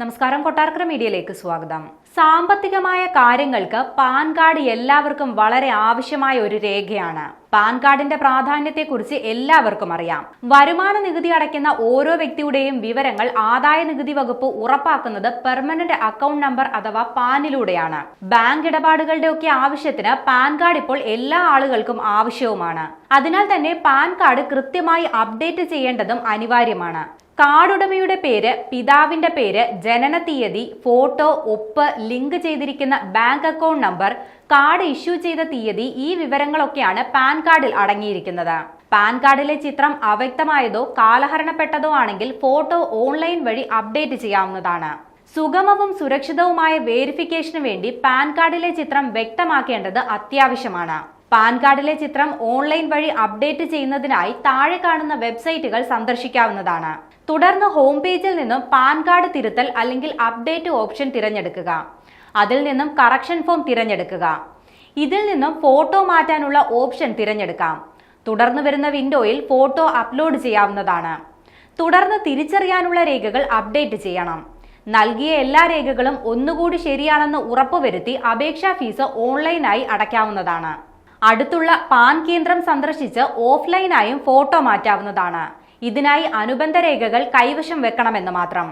നമസ്കാരം, കൊട്ടാരക്കര മീഡിയയിലേക്ക് സ്വാഗതം. സാമ്പത്തികമായ കാര്യങ്ങൾക്ക് പാൻ കാർഡ് എല്ലാവർക്കും വളരെ ആവശ്യമായ ഒരു രേഖയാണ്. പാൻ കാർഡിന്റെ പ്രാധാന്യത്തെക്കുറിച്ച് എല്ലാവർക്കും അറിയാം. വരുമാന നികുതി അടയ്ക്കുന്ന ഓരോ വ്യക്തിയുടെയും വിവരങ്ങൾ ആദായ നികുതി വകുപ്പ് ഉറപ്പാക്കുന്നത് പെർമനന്റ് അക്കൗണ്ട് നമ്പർ അഥവാ പാനിലൂടെയാണ്. ബാങ്ക് ഇടപാടുകളുടെ ഒക്കെ ആവശ്യത്തിന് പാൻ കാർഡ് ഇപ്പോൾ എല്ലാ ആളുകൾക്കും ആവശ്യവുമാണ്. അതിനാൽ തന്നെ പാൻ കാർഡ് കൃത്യമായി അപ്ഡേറ്റ് ചെയ്യേണ്ടതും അനിവാര്യമാണ്. കാർഡുടമയുടെ പേര്, പിതാവിന്റെ പേര്, ജനന തീയതി, ഫോട്ടോ, ഒപ്പ്, ലിങ്ക് ചെയ്തിരിക്കുന്ന bank account number, card issue ചെയ്ത തീയതി, ഈ വിവരങ്ങളൊക്കെയാണ് പാൻ കാർഡിൽ അടങ്ങിയിരിക്കുന്നത്. പാൻ കാർഡിലെ ചിത്രം അവ്യക്തമായതോ കാലഹരണപ്പെട്ടതോ ആണെങ്കിൽ ഫോട്ടോ ഓൺലൈൻ വഴി അപ്ഡേറ്റ് ചെയ്യാവുന്നതാണ്. സുഗമവും സുരക്ഷിതവുമായ വേരിഫിക്കേഷന് വേണ്ടി പാൻ കാർഡിലെ ചിത്രം വ്യക്തമാക്കേണ്ടത് അത്യാവശ്യമാണ്. പാൻ കാർഡിലെ ചിത്രം ഓൺലൈൻ വഴി അപ്ഡേറ്റ് ചെയ്യുന്നതിനായി താഴെ കാണുന്ന വെബ്സൈറ്റുകൾ സന്ദർശിക്കാവുന്നതാണ്. തുടർന്ന് ഹോം പേജിൽ നിന്നും പാൻ കാർഡ് തിരുത്തൽ അല്ലെങ്കിൽ അപ്ഡേറ്റ് ഓപ്ഷൻ തിരഞ്ഞെടുക്കുക. അതിൽ നിന്നും കറക്ഷൻ ഫോം തിരഞ്ഞെടുക്കുക. ഇതിൽ നിന്നും ഫോട്ടോ മാറ്റാനുള്ള ഓപ്ഷൻ തിരഞ്ഞെടുക്കാം. തുടർന്ന് വരുന്ന വിൻഡോയിൽ ഫോട്ടോ അപ്ലോഡ് ചെയ്യാവുന്നതാണ്. തുടർന്ന് തിരിച്ചറിയാനുള്ള രേഖകൾ അപ്ഡേറ്റ് ചെയ്യണം. നൽകിയ എല്ലാ രേഖകളും ഒന്നുകൂടി ശരിയാണെന്ന് ഉറപ്പുവരുത്തി അപേക്ഷാ ഫീസ് ഓൺലൈനായി അടയ്ക്കാവുന്നതാണ്. അടുത്തുള്ള പാൻ കേന്ദ്രം സന്ദർശിച്ച് ഓഫ്ലൈനായും ഫോട്ടോ മാറ്റാവുന്നതാണ്. ഇതിനായി അനുബന്ധ രേഖകൾ കൈവശം വെക്കണമെന്ന് മാത്രം.